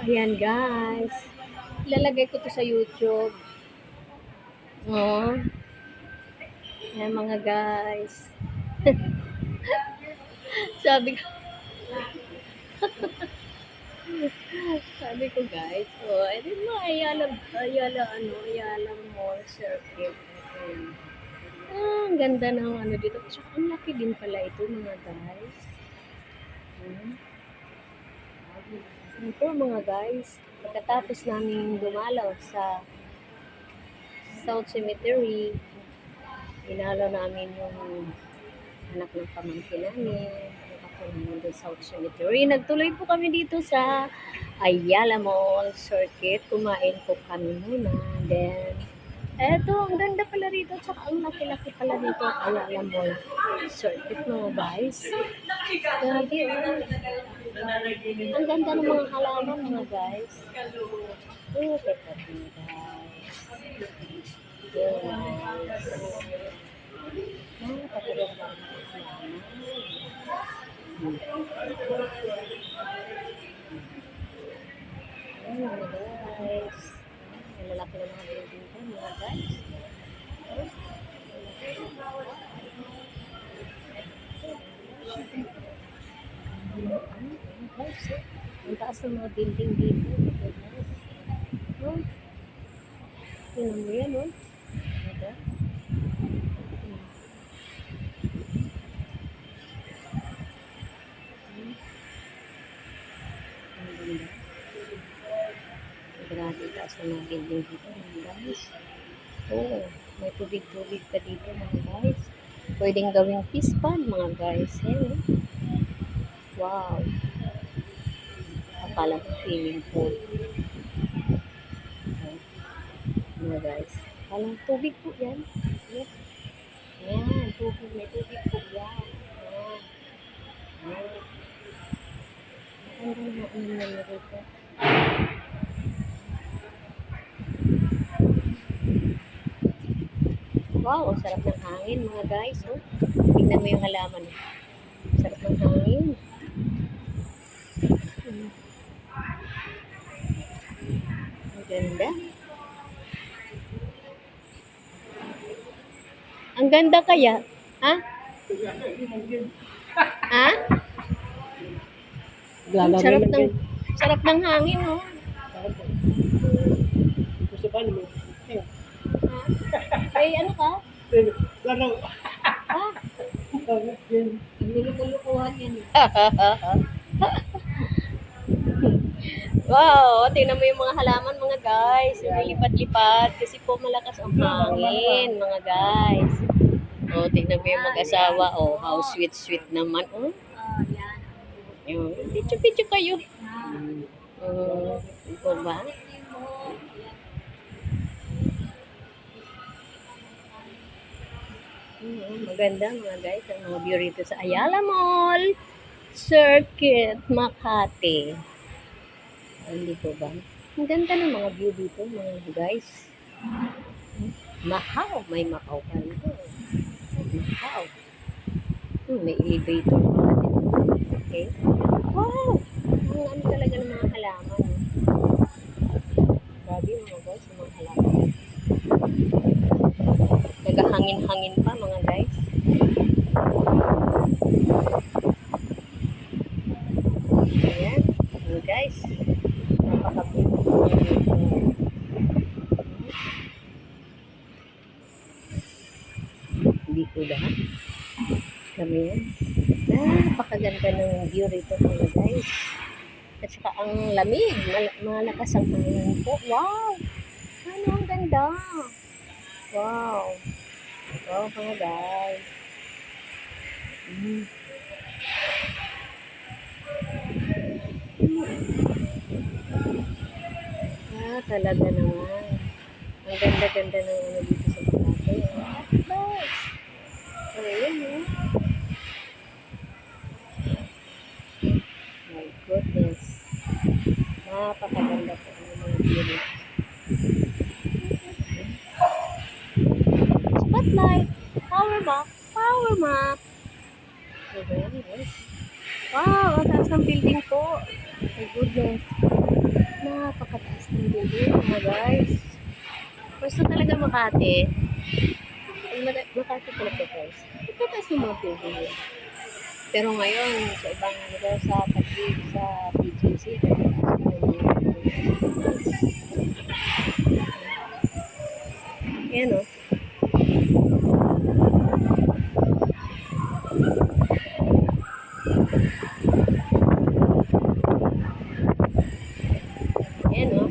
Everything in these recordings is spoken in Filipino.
Ayan guys, ilalagay ko to sa YouTube. Oh, ayan mga guys. sabi ko, sabi ko guys, edi mo Ayala Mall Circuit. Ayan. Ang ganda ng dito. Tsaka ang laki din pala ito mga guys. Ito mga guys, pagkatapos namin dumalaw sa South Cemetery, inalo namin yung anak ng pamangkin namin. Ako naman doon sa South Cemetery. Nagtuloy po kami dito sa Ayala Mall Circuit. Kumain po kami muna. Then, eto, ang ganda pala rito. Tsaka ang laki-laki pala dito. Ayala Mall Circuit mga guys. Grabe, ang ganda ng mga halaman mga guys. Teka din guys. Napakaganda ng halaman. Mga guys. Ang lalaki na mga building ko mga guys. Ang taas ng mga building dito. No? Tingnan mo yan, no? Diba? Ang ganda. Grabe taas ng mga building dito, mga guys. Oh, may tubig-tubig pa dito, mga guys. Pwedeng gawing fish pond, mga guys. Hey. Wow. Akala ko swimming pool. Mga guys. Walang tubig po yan. Yes. Yan, tubig. May tubig po yan. Yan. Yan. Ang ganda na rito. Wow, ang sarap ng hangin mga guys. Oh. Tingnan mo yung halaman. Sarap ng hangin. Ang ganda. Ang ganda kaya? Ha? Ha? Sarap ng hangin, oh. Ay, ano ka? Ha? Nilulukuhan yan. Wow, tingnan mo yung mga halaman mga guys. Lumilipat-lipat kasi po malakas ang hangin mga guys. Oh, tingnan mo yung mag-asawa. Oh, how sweet naman. Oh, yan. Picture kayo. Ito ba? Maganda mga guys ang mga view rito sa Ayala Mall Circuit, Makati. Hindi po ba? Ang ganda ng mga view dito mga guys. Macau, may Macau pa rito. Macau. May elevator pa din. Okay. Wow! Ang ano talaga ng mga halaman. Grabe mga guys, yung mga halaman. Nagahangin-hangin pa mga guys. Ayan, mga guys. Hindi ko lahat. Kami yan. Napakaganda ng view rito mga guys. At saka ang lamig. Malakas ang hangin po. Wow! Ano ang ganda. Wow. Wow mga guys. Talaga naman. Ang ganda-ganda ng dito sa Makati. Nice. Ayan, oh. My goodness. Napakaganda po ng mga view. Spotlight. Power map. Power map. Ayan, yes. Wow, ang taas ng building po. My goodness. Hindi mga guys. Gusto talaga Makati. Makati talaga guys. Ipataas ng mga building. Pero ngayon, sa ibang lugar sa Taguig, sa PGC, ayan o. Ayan o.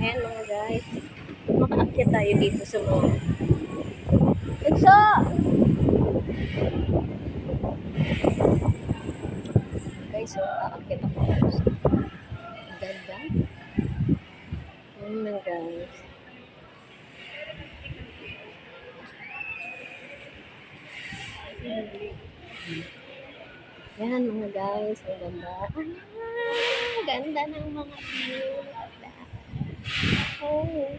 Ayan mga guys. Makaakyat tayo dito sa mga... Bunso! Guys, so, aakyat ako. Ang ganda. Ayan guys. Yan mga guys, ang ganda. Ganda ng mga view. Oh,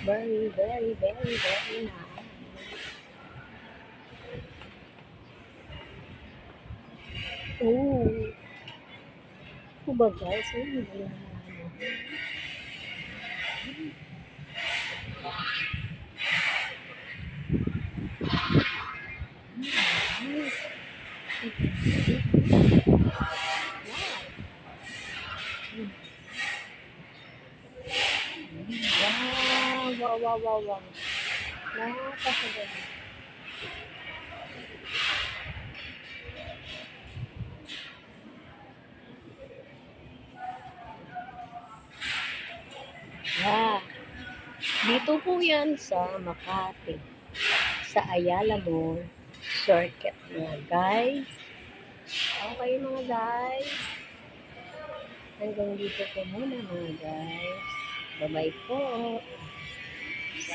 very, very, very, very nice. Oh, diba guys? Oh, ganda. Wow, wow, wow, wow. Napakaganda. Yeah. Dito po yan sa Makati. Sa Ayala Mall Circuit mga guys. Okay mga guys. Hanggang dito po muna mga guys. Bye-bye po.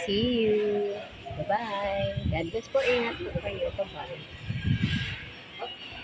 See you. Bye-bye. God bless po. Ingat po kayo. Bye-bye.